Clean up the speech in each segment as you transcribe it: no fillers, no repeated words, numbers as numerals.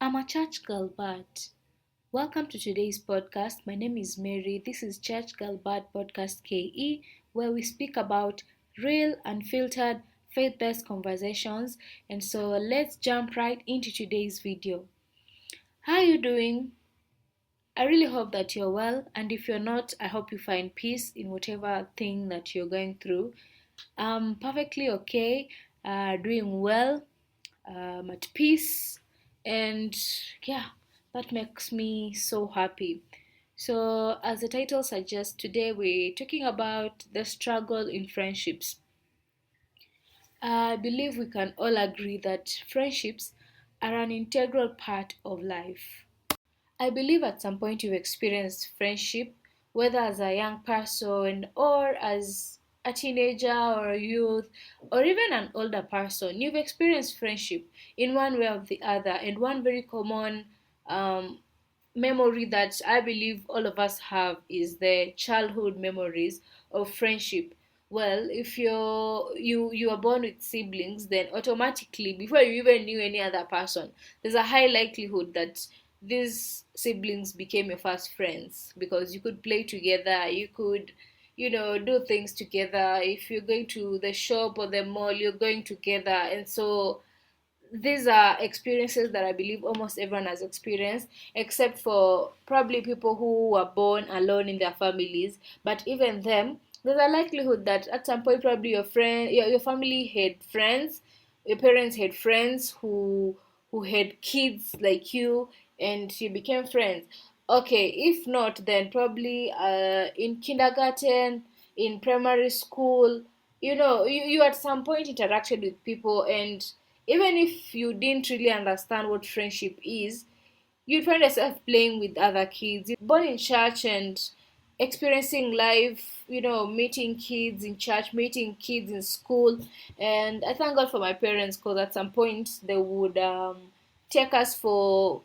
I'm a church girl, but welcome to today's podcast. My name is Mary. This is Church Girl Bad Podcast KE, where we speak about real, unfiltered, faith based conversations. And so let's jump right into today's video. How are you doing? I really hope that you're well, and if you're not, I hope you find peace in whatever thing that you're going through. I'm perfectly okay, doing well, at peace, and yeah, that makes me so happy. So, as the title suggests, today we're talking about the struggle in friendships. I believe we can all agree that friendships are an integral part of life. I believe at some point you've experienced friendship, whether as a young person or as a teenager or a youth or even an older person. You've experienced friendship in one way or the other, and one very common um, memory that I believe all of us have is the childhood memories of friendship. Well, if you are born with siblings, then automatically before you even knew any other person, there's a high likelihood that these siblings became your first friends because you could play together, you could do things together. If you're going to the shop or the mall, you're going together, and so these are experiences that I believe almost everyone has experienced, except for probably people who were born alone in their families. But even them, there's a likelihood that at some point, probably your family had friends, your parents had friends who had kids like you, and you became friends. Okay, if not, then probably in kindergarten, in primary school, you at some point interacted with people, and even if you didn't really understand what friendship is, you'd find yourself playing with other kids. You're born in church and experiencing life, meeting kids in church, meeting kids in school. And I thank God for my parents because at some point they would take us for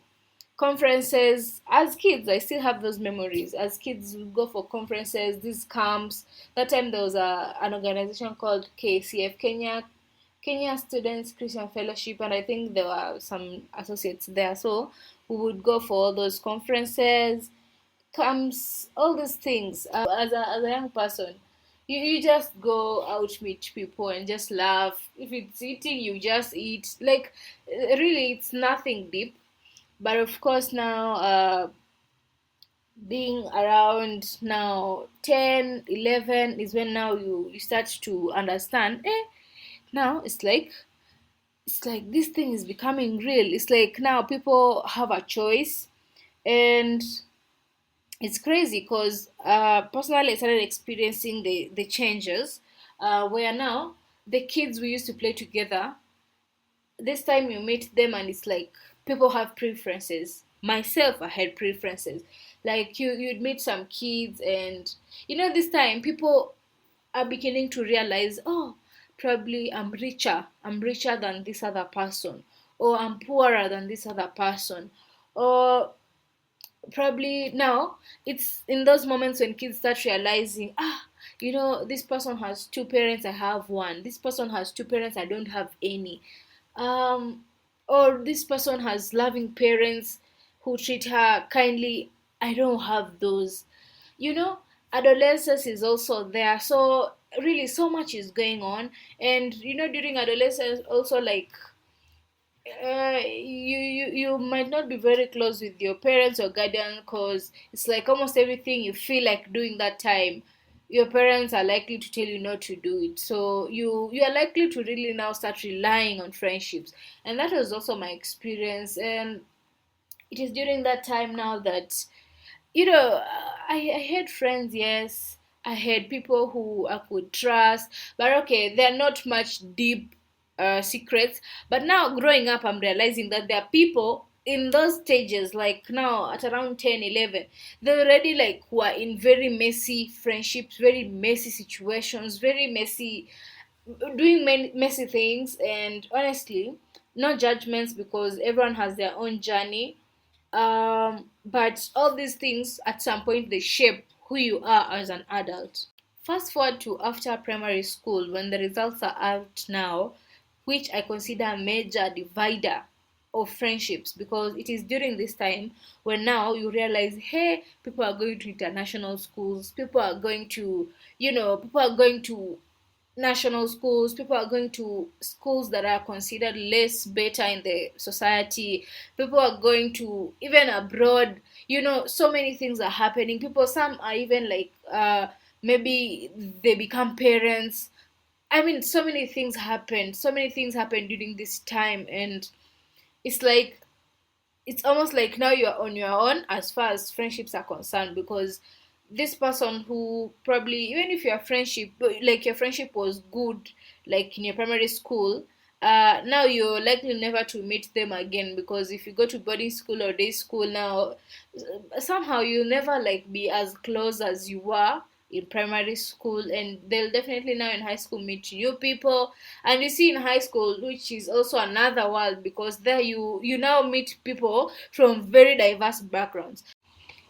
conferences as kids. I still have those memories. As kids, we go for conferences, these camps. That time there was an organization called KCF, Kenya Students Christian Fellowship, and I think there were some associates there. So we would go for all those conferences, camps, all these things. As a young person, you just go out, meet people, and just laugh. If it's eating, you just eat. Like, really, it's nothing deep. But of course, now, being around now 10, 11 is when now you start to understand. Now it's like this thing is becoming real. It's like now people have a choice, and it's crazy because personally I started experiencing the changes, where now the kids we used to play together, this time you meet them and it's like people have preferences. Myself, I had preferences. Like you'd meet some kids, and this time people are beginning to realize, oh, probably I'm richer than this other person, or I'm poorer than this other person, or probably now it's in those moments when kids start realizing, this person has two parents, I have one. This person has two parents, I don't have any. um or this person has loving parents who treat her kindly, I don't have those. you know Adolescence is also there, so really so much is going on. And during adolescence also, like, you might not be very close with your parents or guardian, because it's like almost everything you feel like doing that time, your parents are likely to tell you not to do it. So you are likely to really now start relying on friendships. And that was also my experience. And it is during that time now that I had friends, yes. I had people who I could trust, but okay, they're not much deep secrets. But now, growing up, I'm realizing that there are people in those stages, like now at around 10, 11, they're already like who are in very messy friendships, very messy situations, very messy, doing messy things. And honestly, no judgments because everyone has their own journey. But all these things at some point they shape who you are as an adult. Fast forward to after primary school when the results are out now, which I consider a major divider. of friendships, because it is during this time when now you realize, hey, people are going to international schools, people are going to, people are going to national schools, people are going to schools that are considered less better in the society, people are going to even abroad. So many things are happening. People, some are even like, maybe they become parents. I mean, so many things happen during this time, and it's like, it's almost like now you're on your own as far as friendships are concerned, because this person who probably, even if your friendship, like your friendship was good, like in your primary school, now you're likely never to meet them again, because if you go to boarding school or day school now, somehow you'll never like be as close as you were in primary school, and they'll definitely now in high school meet new people. And you see in high school, which is also another world, because there you now meet people from very diverse backgrounds.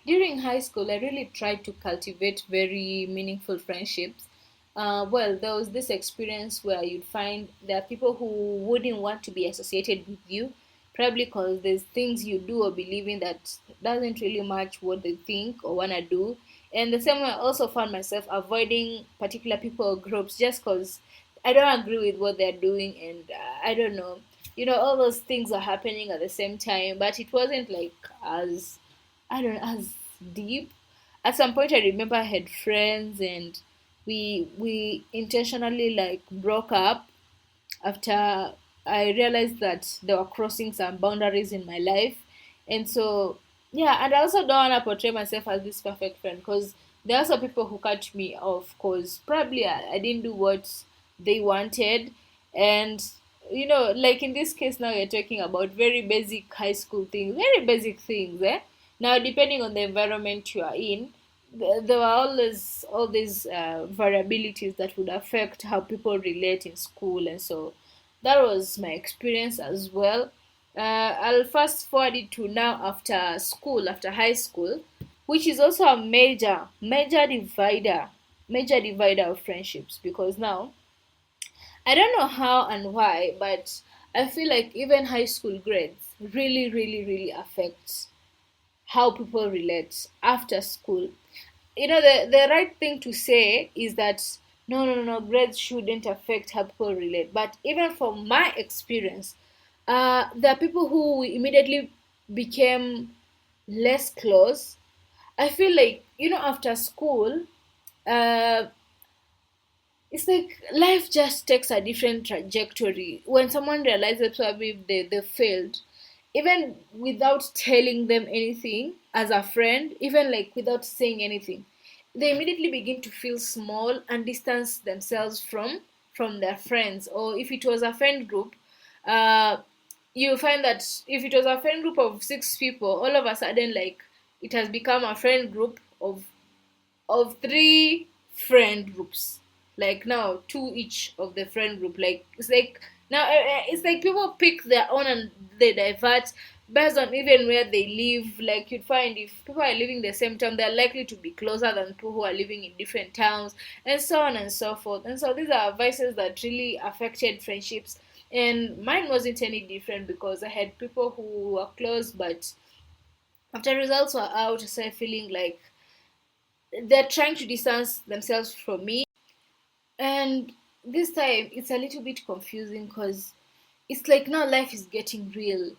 During high school, I really tried to cultivate very meaningful friendships. Well, there was this experience where you'd find there are people who wouldn't want to be associated with you, probably because there's things you do or believe in that doesn't really match what they think or want to do. And the same way, I also found myself avoiding particular people or groups just because I don't agree with what they're doing, and I don't know. All those things are happening at the same time, but it wasn't like as, I don't know, as deep. At some point, I remember I had friends, and we intentionally like broke up after I realized that they were crossing some boundaries in my life. And so, yeah, and I also don't want to portray myself as this perfect friend, because there are also people who cut me off because probably I didn't do what they wanted. And, like in this case, now you're talking about very basic high school things, very basic things, eh? Now, depending on the environment you are in, there were always all these variabilities that would affect how people relate in school. And so that was my experience as well. I'll fast forward it to now after school, after high school, which is also a major divider of friendships, because now I don't know how and why, but I feel like even high school grades really, really, really affects how people relate after school. The right thing to say is that no, no, no, grades shouldn't affect how people relate. But even from my experience, there are people who immediately became less close. I feel like, after school, uh, it's like life just takes a different trajectory. When someone realizes probably they failed, even without telling them anything as a friend, even like without saying anything, they immediately begin to feel small and distance themselves from their friends. Or if it was a friend group, uh you find that if it was a friend group of 6 people, all of a sudden, like, it has become a friend group of 3 friend groups. Like now, two each of the friend group. Like, it's like now, it's like people pick their own and they divert based on even where they live. Like, you'd find if people are living the same town, they're likely to be closer than people who are living in different towns, and so on and so forth. And so these are vices that really affected friendships. And mine wasn't any different, because I had people who were close, but after results were out, I started feeling like they're trying to distance themselves from me. And this time it's a little bit confusing, because it's like now life is getting real.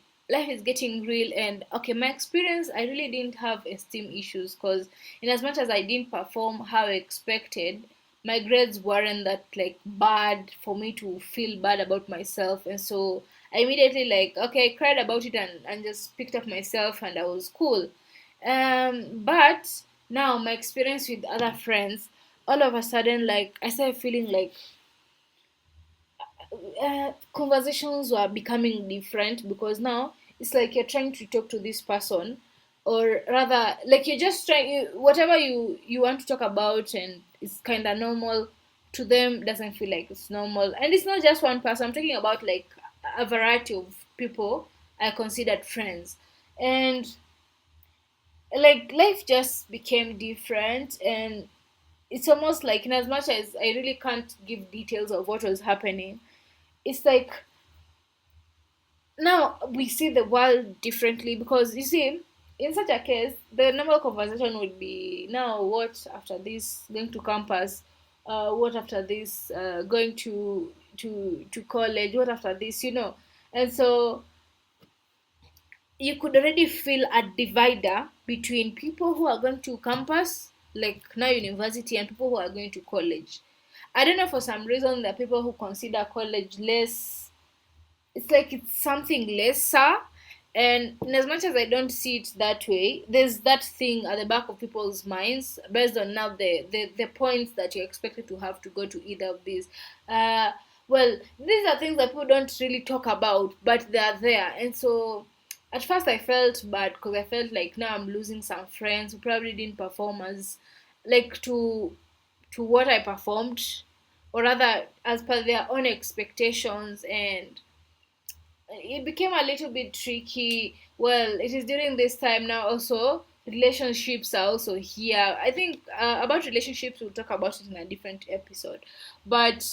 And okay, my experience, I really didn't have esteem issues, because in as much as I didn't perform how I expected, my grades weren't that like bad for me to feel bad about myself. And so I immediately, like, okay, I cried about it, and just picked up myself, and I was cool. But now my experience with other friends, all of a sudden, like, I started feeling like conversations were becoming different, because now it's like you're trying to talk to this person, or rather, like, you're just trying whatever you want to talk about, and it's kind of normal to them, doesn't feel like it's normal. And it's not just one person, I'm talking about like a variety of people I considered friends. And like life just became different, and it's almost like, in as much as I really can't give details of what was happening, it's like now we see the world differently, because you see, in such a case the normal conversation would be, now what after this, going to campus, what after this, going to college, what after this, and so you could already feel a divider between people who are going to campus, like now university, and people who are going to college. I don't know, for some reason there are people who consider college less, it's like it's something lesser. And in as much as I don't see it that way, there's that thing at the back of people's minds based on now the points that you're expected to have to go to either of these. uh well, these are things that people don't really talk about, but they are there. And so at first I felt bad, because I felt like now I'm losing some friends who probably didn't perform as, like, to what I performed, or rather as per their own expectations. And it became a little bit tricky. Well, it is during this time now also, relationships are also here. I think about relationships we'll talk about it in a different episode. But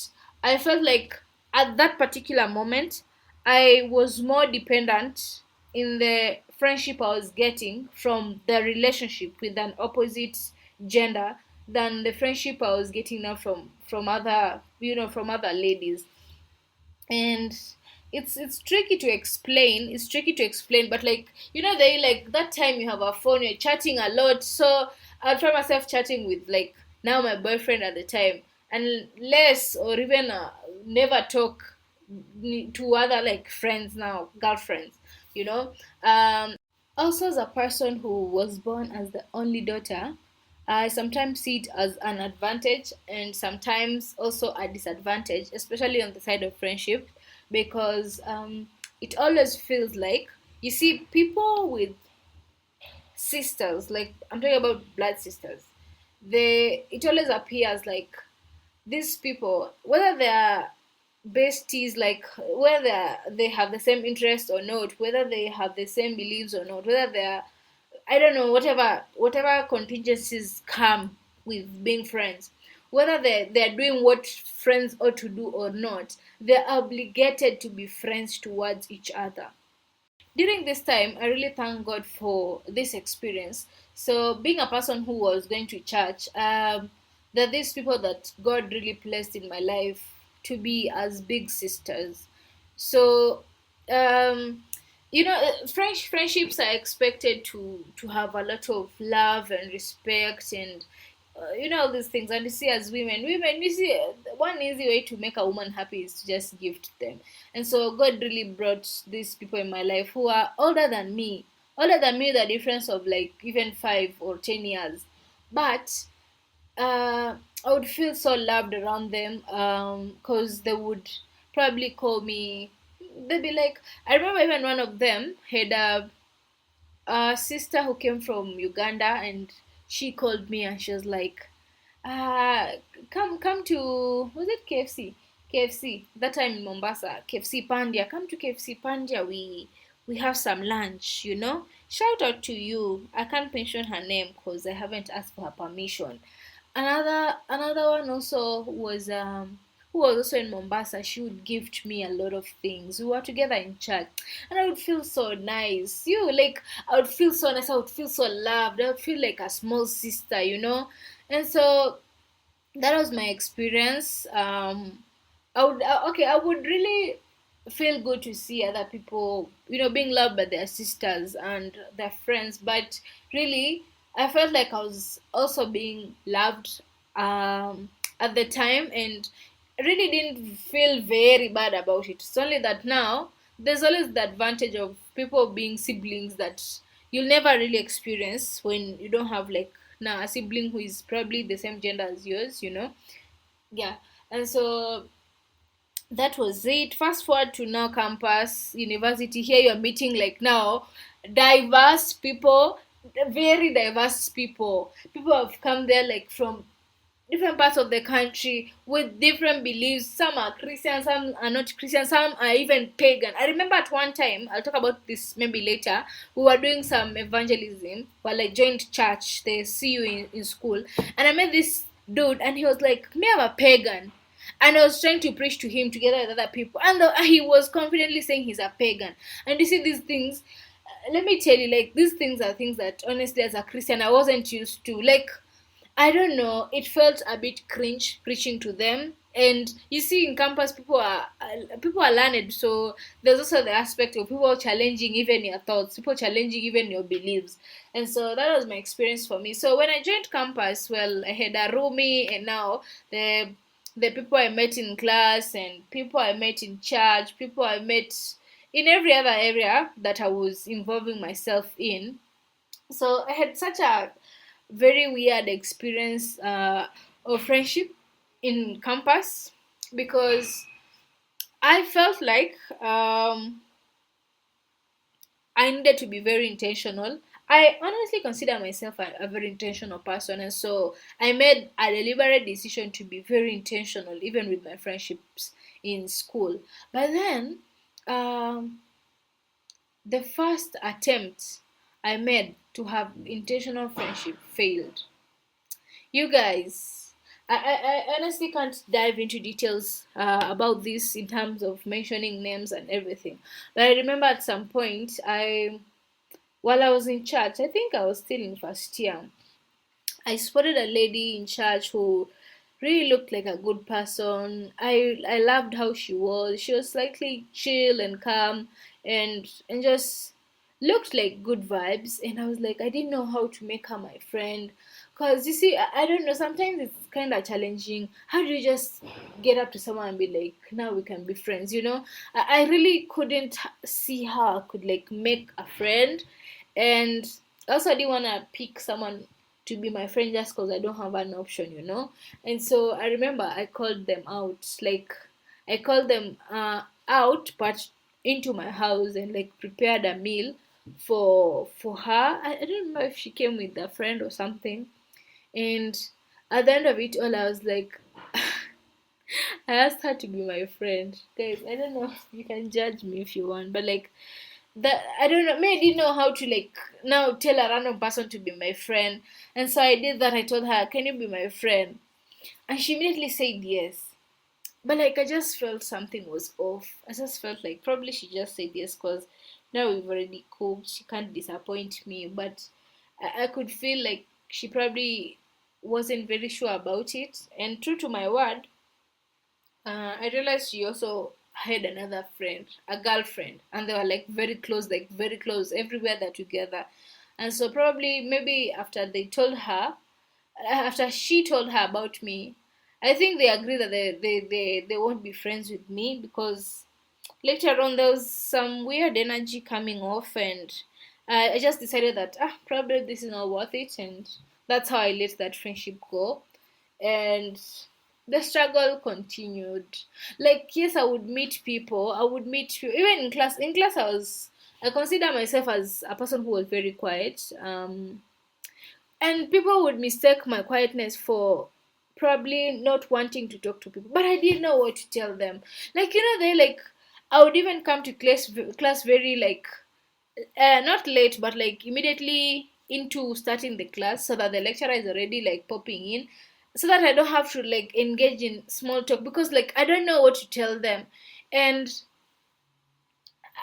I felt like at that particular moment I was more dependent in the friendship I was getting from the relationship with an opposite gender than the friendship I was getting now from other, from other ladies. And it's tricky to explain, but, like, they, like, that time you have a phone, you're chatting a lot. So I'll try myself chatting with, like, now my boyfriend at the time, and less, or even never talk to other, like, friends, now girlfriends, you know also, as a person who was born as the only daughter, I sometimes see it as an advantage and sometimes also a disadvantage, especially on the side of friendship, because it always feels like, you see, people with sisters, like, I'm talking about blood sisters, it always appears like these people, whether they're besties, like whether they have the same interests or not, whether they have the same beliefs or not, whether they're, I don't know, whatever contingencies come with being friends, whether they're doing what friends ought to do or not, they're obligated to be friends towards each other. During this time, I really thank God for this experience. So, being a person who was going to church, there are these people that God really placed in my life to be as big sisters. So, um, friendships are expected to have a lot of love and respect, and all these things. And you see, as women, you see, one easy way to make a woman happy is to just gift them. And so God really brought these people in my life who are older than me, the difference of, like, even 5 or 10 years. But I would feel so loved around them, because they would probably call me. They'd be like, I remember even one of them had a sister who came from Uganda, and she called me and she was like, uh, come to, was it KFC? KFC that time in Mombasa, KFC Pandia. Come to KFC Pandia. We have some lunch. Shout out to you. I can't mention her name because I haven't asked for her permission. Another one also was who was also in Mombasa. She would gift me a lot of things. We were together in church, and I would feel so nice. I would feel so nice. I would feel so loved. I would feel like a small sister. And so that was my experience. I would really feel good to see other people, being loved by their sisters and their friends. But really, I felt like I was also being loved at the time, and really didn't feel very bad about it. It's only that now there's always the advantage of people being siblings that you'll never really experience when you don't have, like, now a sibling who is probably the same gender as yours. Yeah. And so that was it. Fast forward to now campus, university. Here you're meeting, like, now diverse people, very diverse people. People have come there, like, from different parts of the country with different beliefs. Some are Christian, some are not Christian, some are even pagan. I remember at one time, I'll talk about this maybe later, we were doing some evangelism, while I joined church, they see you in school, and I met this dude, and he was like, me, I'm a pagan. and I was trying to preach to him together with other people, and he was confidently saying he's a pagan. And you see these things. Let me tell you, like, these things are things that honestly, as a Christian, I wasn't used to. Like, I don't know, it felt a bit cringe preaching to them. And you see, in campus, people are learned, so there's also the aspect of people challenging even your thoughts, people challenging even your beliefs, and so that was my experience for me. So when I joined campus, well, I had a roomie, and now the people I met in class and people I met in church, people I met in every other area that I was involving myself in. So I had such a very weird experience of friendship in campus, because I felt like I needed to be very intentional. I honestly consider myself a very intentional person, and so I made a deliberate decision to be very intentional, even with my friendships in school. But then, um, the first attempt I made to have intentional friendship failed. You guys, I honestly can't dive into details about this in terms of mentioning names and everything. But I remember at some point, while I was in church, I think I was still in first year, I spotted a lady in church who really looked like a good person. I loved how she was. She was slightly chill and calm, and just looked like good vibes. And I was like, I didn't know how to make her my friend. Cause you see, I don't know. Sometimes it's kind of challenging. How do you just get up to someone and be like, now we can be friends? I really couldn't see how I could like make a friend, and also I didn't want to pick someone to be my friend just because I don't have an option. And so I remember I called them out, like I called them out, but into my house, and like prepared a meal for her. I don't remember if she came with a friend or something. And at the end of it all, I was like, I asked her to be my friend. Guys, I don't know. You can judge me if you want, but like that, I don't know. Maybe I didn't know how to like now tell a random person to be my friend, and so I did that. I told her, "Can you be my friend?" And she immediately said yes. But like I just felt something was off. I just felt like probably she just said yes because now we've already cooked. She can't disappoint me. But I could feel like she probably wasn't very sure about it. And true to my word, I realized she also had another friend, a girlfriend, and they were like very close. Everywhere they're together. And so probably maybe after she told her about me, I think they agreed that they won't be friends with me, because later on there was some weird energy coming off, and I just decided that probably this is not worth it, and that's how I let that friendship go. And the struggle continued. Like, yes, I would meet people even in class. I consider myself as a person who was very quiet, and people would mistake my quietness for probably not wanting to talk to people, but I didn't know what to tell them. Like, they like, I would even come to class very like not late, but like immediately into starting the class, so that the lecturer is already like popping in, so that I don't have to like engage in small talk, because like I don't know what to tell them. And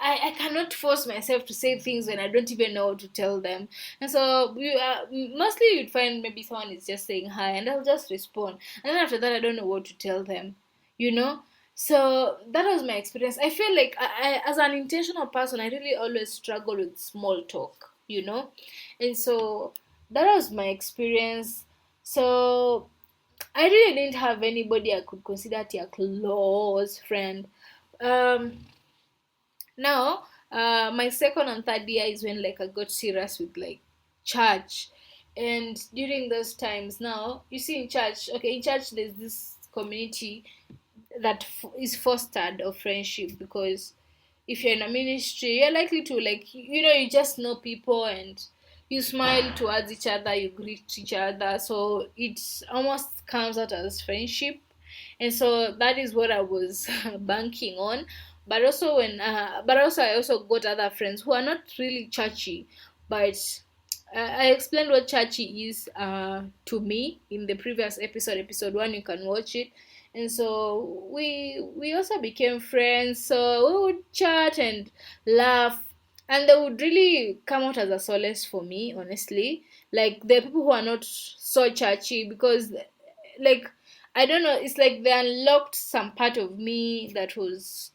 I cannot force myself to say things when I don't even know what to tell them. And so mostly you'd find maybe someone is just saying hi, and I'll just respond. And then after that, I don't know what to tell them, you know? So that was my experience. I feel like as an intentional person, I really always struggle with small talk. And so that was my experience. So I really didn't have anybody I could consider to a close friend. Um, Now, my second and third year is when like I got serious with like church, and during those times, now you see in church, okay, in church there's this community that is fostered of friendship, because if you're in a ministry, you're likely to like you just know people, and you smile towards each other, you greet each other, so it almost comes out as friendship. And so that is what I was banking on. But also I also got other friends who are not really churchy, but I explained what churchy is to me in the previous episode 1. You can watch it. And so we also became friends. So we would chat and laugh, and they would really come out as a solace for me, honestly. Like, the people who are not so churchy, because, like, I don't know, it's like they unlocked some part of me that was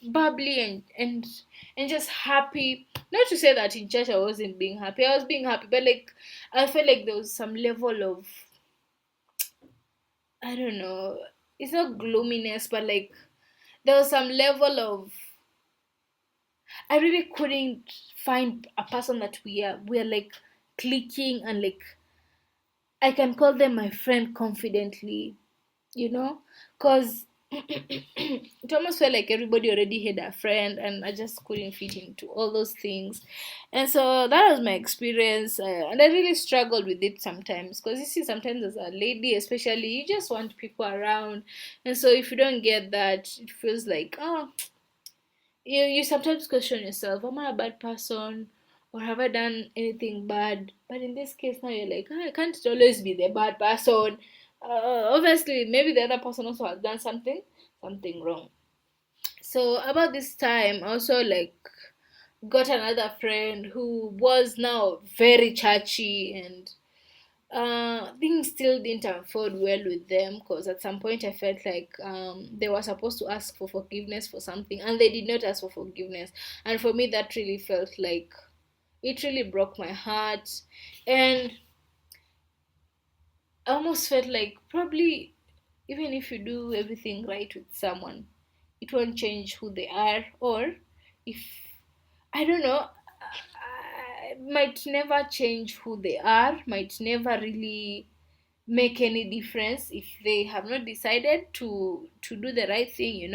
bubbly and just happy. Not to say that in church I wasn't being happy. I was being happy, but like I felt like there was some level of, I don't know, it's not gloominess, but like there was some level of, I really couldn't find a person that we are like clicking, and like I can call them my friend confidently, because it almost felt like everybody already had a friend, and I just couldn't fit into all those things. And so that was my experience, and I really struggled with it sometimes, because you see, sometimes as a lady especially, you just want people around. And so if you don't get that, it feels like, oh, you sometimes question yourself, am I a bad person, or have I done anything bad? But in this case now, you're like, I can't always be the bad person. Obviously, maybe the other person also has done something wrong. So about this time, I also like got another friend who was now very churchy, and things still didn't unfold well with them, because at some point I felt like they were supposed to ask for forgiveness for something, and they did not ask for forgiveness. And for me, that really felt like, it really broke my heart. And I almost felt like, probably, even if you do everything right with someone, it won't change who they are. Or, if, I don't know, might never change who they are, might never really make any difference if they have not decided to do the right thing.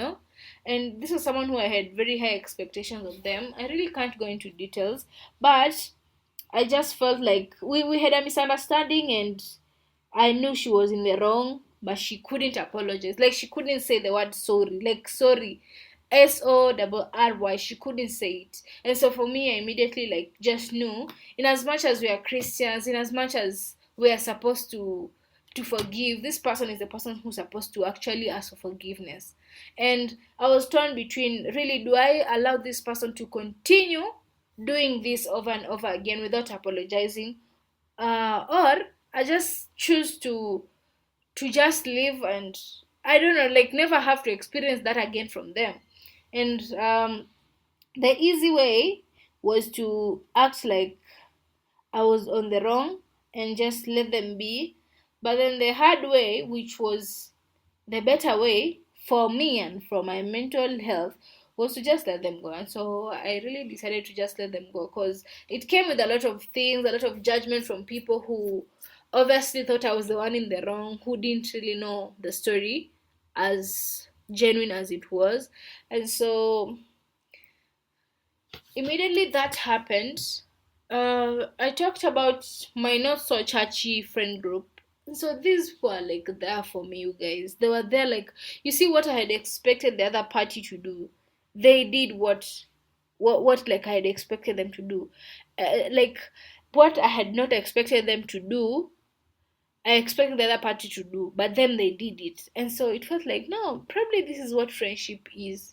And this was someone who I had very high expectations of them. I really can't go into details, but I just felt like we had a misunderstanding, and I knew she was in the wrong, but she couldn't apologize. Like, she couldn't say the word sorry. Like, sorry, SORRY. She couldn't say it. And so for me, I immediately like just knew, in as much as we are Christians, in as much as we are supposed to forgive, this person is the person who's supposed to actually ask for forgiveness. And I was torn between, really, do I allow this person to continue doing this over and over again without apologizing, or I just choose to just live, and I don't know, like, never have to experience that again from them. And the easy way was to act like I was on the wrong and just let them be. But then the hard way, which was the better way for me and for my mental health, was to just let them go. And so I really decided to just let them go, because it came with a lot of things, a lot of judgment from people who obviously thought I was the one in the wrong, who didn't really know the story as genuine as it was. And so immediately that happened, I talked about my not so churchy friend group. So these were like there for me, you guys. They were there, like, you see, what I had expected the other party to do, they did what like I had expected them to do. Like, what I had not expected them to do, I expected the other party to do, but then they did it. And so it felt like, no, probably this is what friendship is.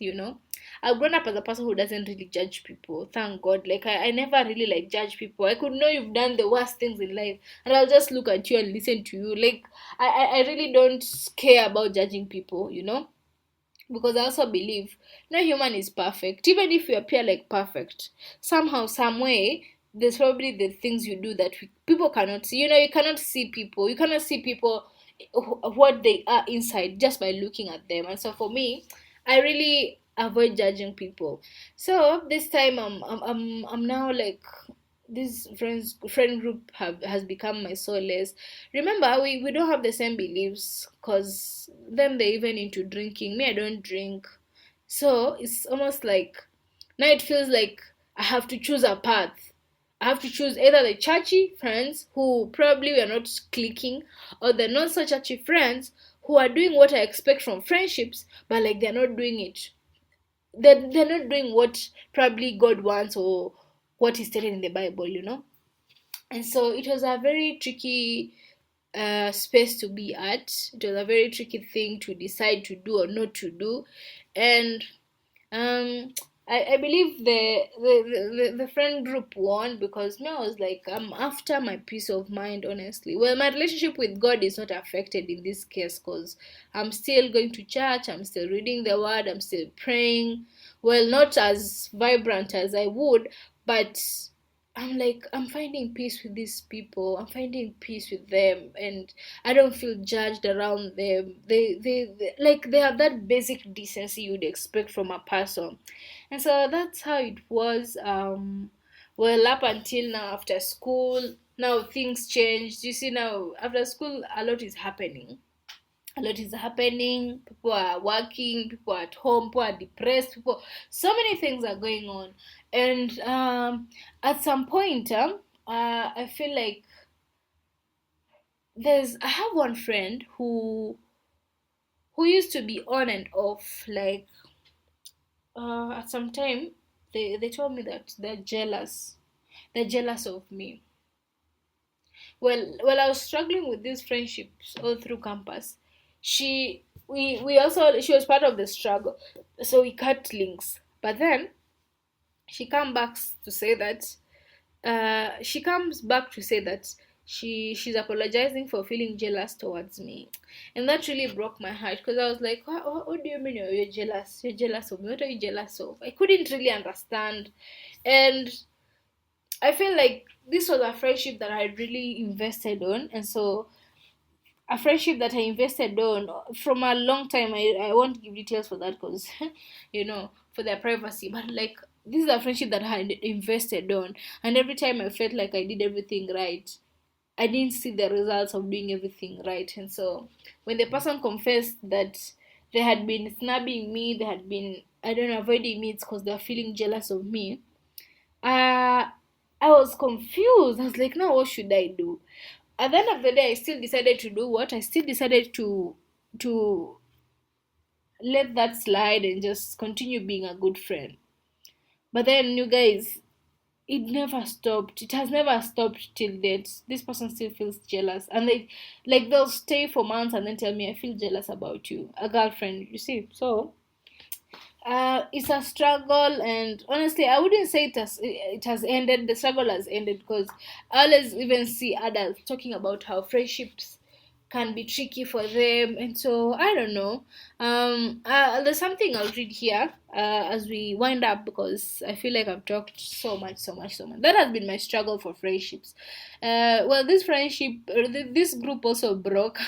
I've grown up as a person who doesn't really judge people, thank God. Like, I never really like judge people. I could know you've done the worst things in life, and I'll just look at you and listen to you. Like, I really don't care about judging people, because I also believe no human is perfect. Even if you appear like perfect, somehow, some way, there's probably the things you do that people cannot see. You cannot see people. You cannot see people, what they are inside, just by looking at them. And so for me, I really avoid judging people. So this time, I'm now like, this friend group has become my solace. Remember, we don't have the same beliefs, because them, they even into drinking. Me, I don't drink. So it's almost like, now it feels like I have to choose a path. I have to choose either the churchy friends who probably we are not clicking, or the not so churchy friends who are doing what I expect from friendships, but like they're not doing it. They're not doing what probably God wants, or what is stated in the Bible. And so it was a very tricky space to be at. It was a very tricky thing to decide to do or not to do, and um, I believe the friend group won because me, I was like, I'm after my peace of mind, honestly. Well, my relationship with God is not affected in this case because I'm still going to church, I'm still reading the word, I'm still praying. Well, not as vibrant as I would, but I'm like, I'm finding peace with these people. I'm finding peace with them, and I don't feel judged around them. They like they have that basic decency you'd expect from a person, and so that's how it was. Well, up until now, after school, now things changed. You see, now after school, a lot is happening. A lot is happening. People are working. People are at home. People are depressed. People, so many things are going on, and at some point, I feel like I have one friend who used to be on and off. Like at some time, they told me that they're jealous of me. Well, I was struggling with these friendships all through campus. We also, she was part of the struggle, so we cut links. But then she comes back to say that she comes back to say that she's apologizing for feeling jealous towards me, and that really broke my heart because I was like, what do you mean you're jealous? You're jealous of me? What are you jealous of? I couldn't really understand, and I feel like this was a friendship that I really invested on, and so a friendship that I invested on from a long time. I won't give details for that because, for their privacy, but like this is a friendship that I had invested on, and every time I felt like I did everything right, I didn't see the results of doing everything right. And so when the person confessed that they had been snubbing me, they had been, I don't know, avoiding me, it's because they're feeling jealous of me. Uh, I was confused. I was like, now what should I do? At the end of the day, I still decided to do what? I still decided to let that slide and just continue being a good friend. But then, you guys, it never stopped. It has never stopped till date. This person still feels jealous, and they'll stay for months and then tell me, I feel jealous about you, a girlfriend. You see, so it's a struggle, and honestly, I wouldn't say it has ended. The struggle has ended because I always even see adults talking about how friendships can be tricky for them, and so I don't know. There's something I'll read here as we wind up because I feel like I've talked so much, so much, so much. That has been my struggle for friendships. Well, this group also broke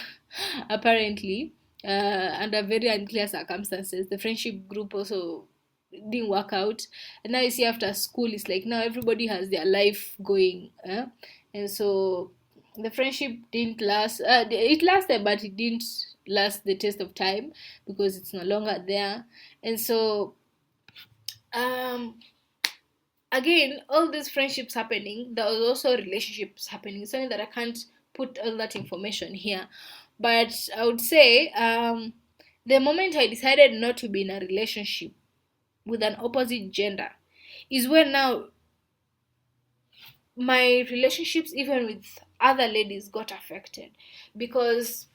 apparently under very unclear circumstances. The friendship group also didn't work out, and now you see after school, it's like now everybody has their life going, and so the friendship didn't last. It lasted, but it didn't last the test of time because it's no longer there, and so um again, all these friendships happening, there was also relationships happening. Something that I can't put all that information here, but I would say the moment I decided not to be in a relationship with an opposite gender is when now my relationships, even with other ladies, got affected because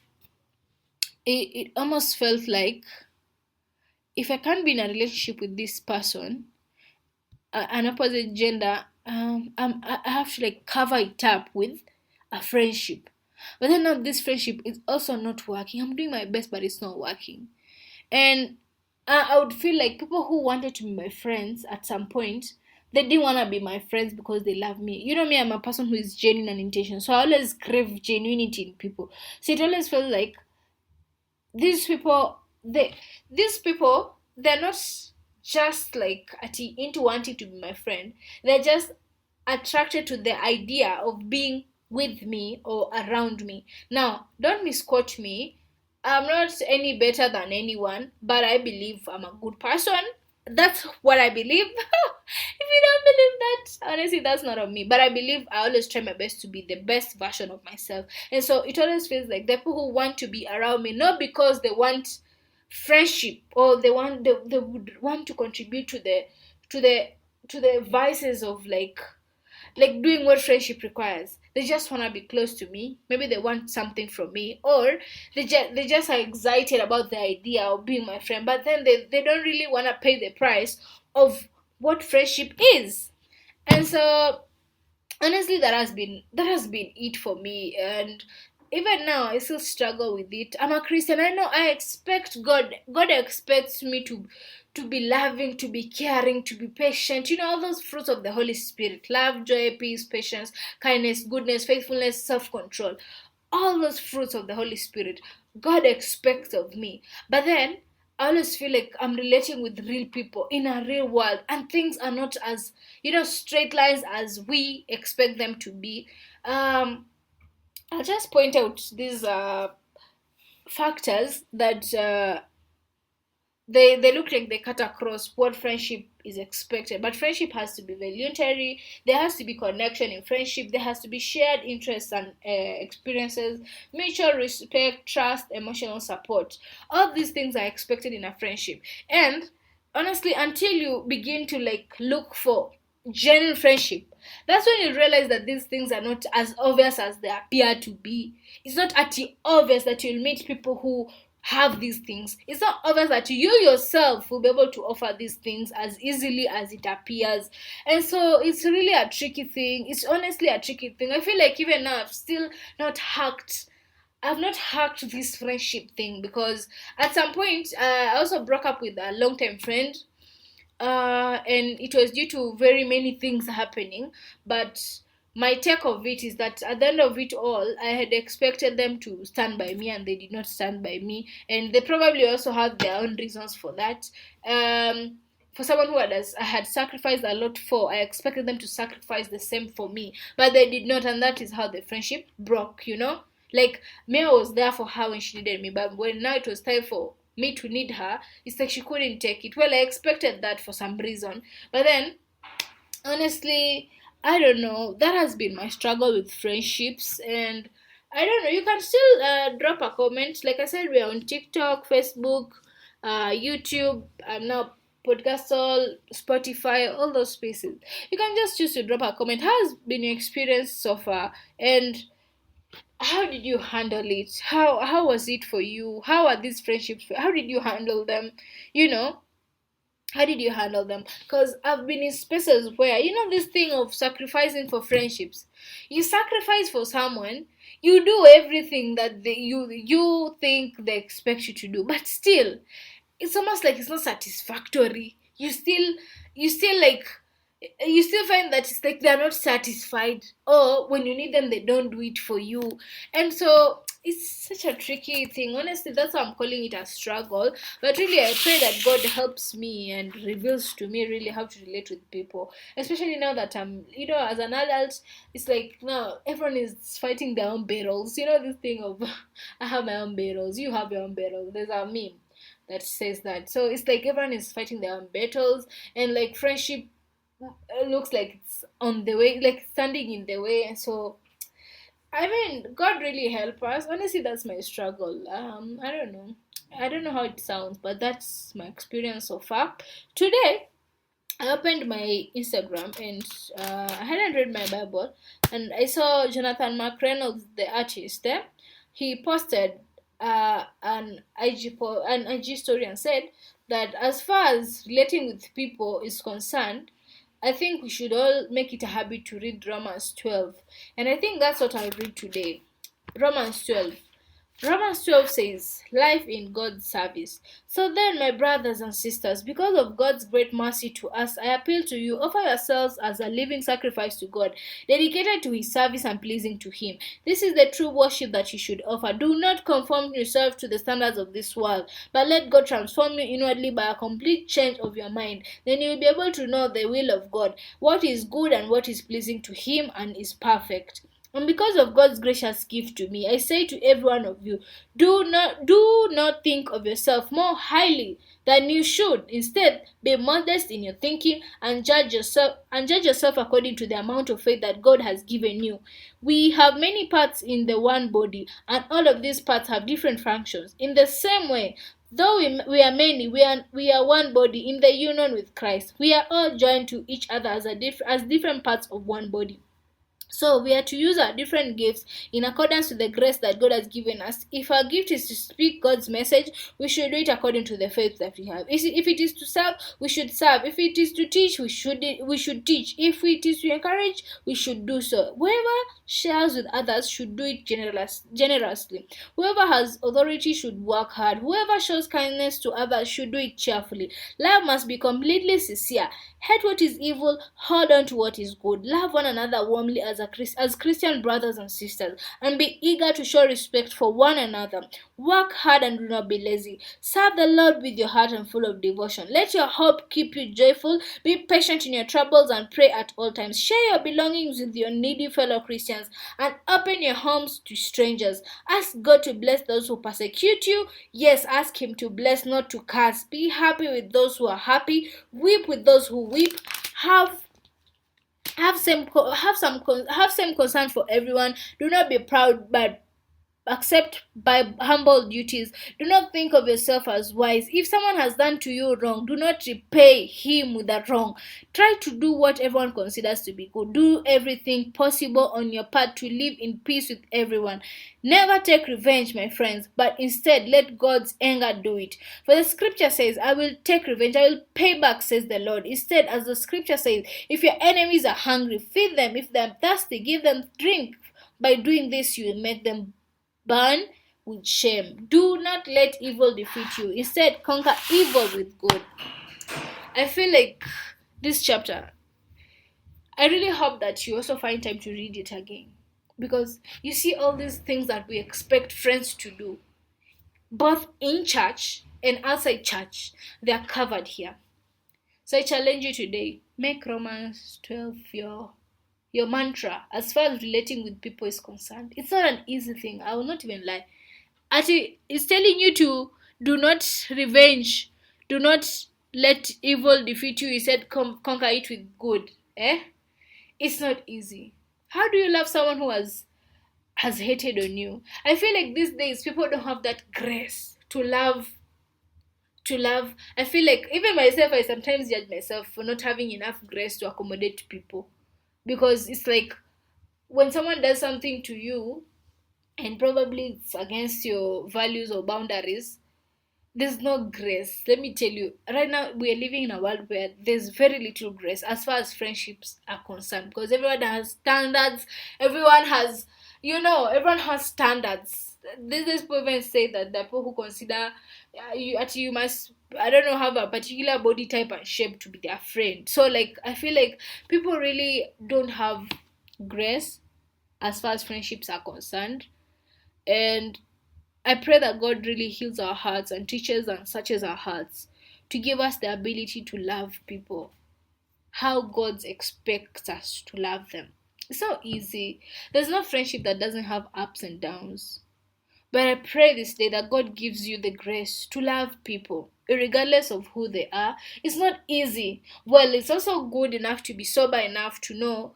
it almost felt like if I can't be in a relationship with this person, an opposite gender, I have to like cover it up with a friendship. But then now this friendship is also not working. I'm doing my best, but it's not working. And I would feel like people who wanted to be my friends at some point, they didn't want to be my friends because they love me. You know me, I'm a person who is genuine and intentional. So I always crave genuinity in people. So it always felt like these people, these people, they're not just like into wanting to be my friend. They're just attracted to the idea of being with me or around me. Now, don't misquote me. I'm not any better than anyone, but I believe I'm a good person. That's what I believe. If you don't believe that, honestly, that's not on me. But I believe I always try my best to be the best version of myself. And so it always feels like the people who want to be around me, not because they want friendship or they would want to contribute to the to the vices of like like doing what friendship requires. They just want to be close to me. Maybe they want something from me, or they just are excited about the idea of being my friend, but then they don't really want to pay the price of what friendship is. And so honestly, that has been it for me. And even now I still struggle with it. I'm a Christian. I know I expect God expects me to be loving, to be caring, to be patient, all those fruits of the Holy Spirit: love, joy, peace, patience, kindness, goodness, faithfulness, self-control. All those fruits of the Holy Spirit God expects of me. But then I always feel like I'm relating with real people in a real world, and things are not as, straight lines as we expect them to be. Um, I'll just point out these factors that they look like they cut across what friendship is expected. But friendship has to be voluntary. There has to be connection in friendship. There has to be shared interests and experiences, mutual respect, trust, emotional support. All these things are expected in a friendship. And honestly, until you begin to like look for genuine friendship, that's when you realize that these things are not as obvious as they appear to be. It's not at obvious that you'll meet people who have these things. It's not obvious that you yourself will be able to offer these things as easily as it appears. And so it's really a tricky thing. It's honestly a tricky thing. I feel like even now not hacked I've not hacked this friendship thing, because at some point I also broke up with a long time friend, and it was due to very many things happening. But my take of it is that at the end of it all, I had expected them to stand by me, and they did not stand by me, and they probably also had their own reasons for that. For someone who I had sacrificed a lot for, I expected them to sacrifice the same for me, but they did not, and that is how the friendship broke. Like, me, I was there for her when she needed me, but when now it was time for me to need her, it's like she couldn't take it. Well, I expected that for some reason, but then honestly, I don't know. That has been my struggle with friendships. And I don't know. You can still drop a comment. Like I said, we're on TikTok, Facebook, YouTube, and now podcast, all Spotify, all those spaces. You can just choose to drop a comment. How has been your experience so far? And how did you handle it? How was it for you? How are these friendships? How did you handle them? You know, how did you handle them? Because I've been in spaces where, this thing of sacrificing for friendships. You sacrifice for someone, you do everything that you think they expect you to do, but still, it's almost like it's not satisfactory. You still like you still find that it's like they're not satisfied, or when you need them they don't do it for you. And so it's such a tricky thing. Honestly, that's why I'm calling it a struggle. But really, I pray that God helps me and reveals to me really how to relate with people, especially now that I'm, as an adult. It's like now everyone is fighting their own battles. This thing of I have my own battles, you have your own battles. There's a meme that says that. So it's like everyone is fighting their own battles, and like friendship looks like it's on the way, like standing in the way. And so, I mean, God really help us. Honestly, that's my struggle. I don't know. I don't know how it sounds, but that's my experience so far. Today, I opened my Instagram, and I hadn't read my Bible, and I saw Jonathan McReynolds, the artist. He posted an IG story and said that as far as relating with people is concerned, I think we should all make it a habit to read Romans 12. And I think that's what I'll read today. Romans 12. Romans 12 says, Life in God's service. So then, my brothers and sisters, because of God's great mercy to us, I appeal to you, offer yourselves as a living sacrifice to God, dedicated to His service and pleasing to Him. This is the true worship that you should offer. Do not conform yourself to the standards of this world, but let God transform you inwardly by a complete change of your mind. Then you will be able to know the will of God, what is good and what is pleasing to Him and is perfect. And because of God's gracious gift to me, I say to every one of you, do not think of yourself more highly than you should. Instead, be modest in your thinking and judge yourself according to the amount of faith that God has given you. We have many parts in the one body, and all of these parts have different functions. In the same way, though we are many, we are one body in the union with Christ. We are all joined to each other as different parts of one body. So we are to use our different gifts in accordance to the grace that God has given us. If our gift is to speak God's message, we should do it according to the faith that we have. If it is to serve, we should serve. If it is to teach, we should teach. If it is to encourage, we should do so. Whoever shares with others should do it generously. Whoever has authority should work hard. Whoever shows kindness to others should do it cheerfully. Love must be completely sincere. Hate what is evil, hold on to what is good. Love one another warmly as Christian brothers and sisters, and be eager to show respect for one another. Work hard and do not be lazy. Serve the Lord with your heart and full of devotion. Let your hope keep you joyful. Be patient in your troubles and pray at all times. Share your belongings with your needy fellow Christians and open your homes to strangers. Ask God to bless those who persecute you. Yes, ask Him to bless, not to curse. Be happy with those who are happy. Weep with those who weep. Have same concern for everyone. Do not be proud, but accept by humble duties. Do not think of yourself as wise. If someone has done to you wrong, do not repay him with a wrong. Try to do what everyone considers to be good. Do everything possible on your part to live in peace with everyone. Never take revenge, my friends, but instead let God's anger do it. For the scripture says, I will take revenge, I will pay back, says the Lord. Instead, as the scripture says, if your enemies are hungry, feed them. If they're thirsty, give them drink. By doing this, you will make them burn with shame. Do not let evil defeat you. Instead, conquer evil with good. I feel like this chapter, I really hope that you also find time to read it again. Because you see all these things that we expect friends to do, both in church and outside church, they are covered here. So I challenge you today, make Romans 12 your mantra as far as relating with people is concerned. It's not an easy thing. I will not even lie. Actually, it's telling you to do not revenge, do not let evil defeat you. He said, conquer it with good. It's not easy. How do you love someone who has hated on you? I feel like these days people don't have that grace to love. I feel like even myself, I sometimes judge myself for not having enough grace to accommodate people, because it's like when someone does something to you and probably it's against your values or boundaries, there's no grace. Let me tell you, right now we are living in a world where there's very little grace as far as friendships are concerned, because everyone has standards. Everyone has standards. These people even say that the people who consider you must, I don't know, have a particular body type and shape to be their friend. So like I feel like people really don't have grace as far as friendships are concerned. And I pray that God really heals our hearts and teaches and searches our hearts to give us the ability to love people how God expects us to love them. It's not easy. There's no friendship that doesn't have ups and downs. But I pray this day that God gives you the grace to love people, regardless of who they are. It's not easy. Well, it's also good enough to be sober enough to know,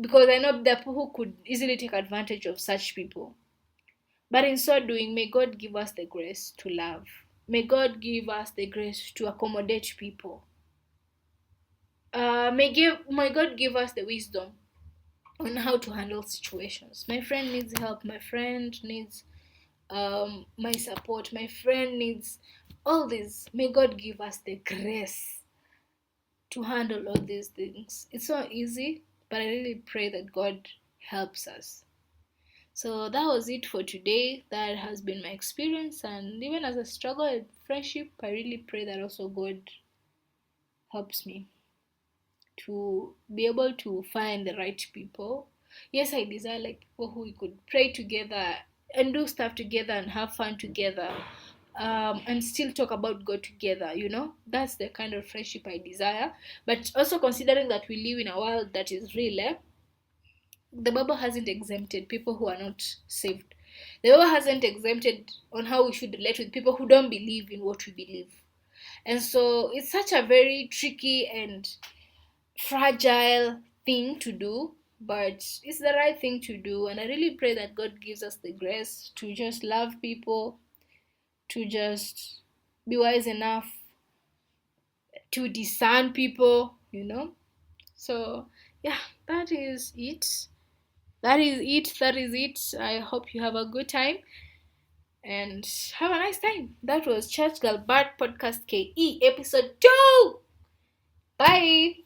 because I know there are people who could easily take advantage of such people. But in so doing, may God give us the grace to love. May God give us the grace to accommodate people. May God give us the wisdom on how to handle situations. My friend needs help. My friend needs my support. My friend needs all this. May God give us the grace to handle all these things. It's not easy, but I really pray that God helps us. So that was it for today. That has been my experience, and even as I struggle with friendship, I really pray that also God helps me to be able to find the right people. Yes, I desire like people who we could pray together and do stuff together and have fun together, and still talk about God together. That's the kind of friendship I desire. But also considering that we live in a world that is real, the Bible hasn't exempted people who are not saved. The Bible hasn't exempted on how we should relate with people who don't believe in what we believe. And so it's such a very tricky and fragile thing to do, but it's the right thing to do. And I really pray that God gives us the grace to just love people, to just be wise enough to discern people. So yeah, that is it. That is it. That is it. I hope you have a good time and have a nice time. That was Church Girl Bad Podcast KE episode 2. Bye.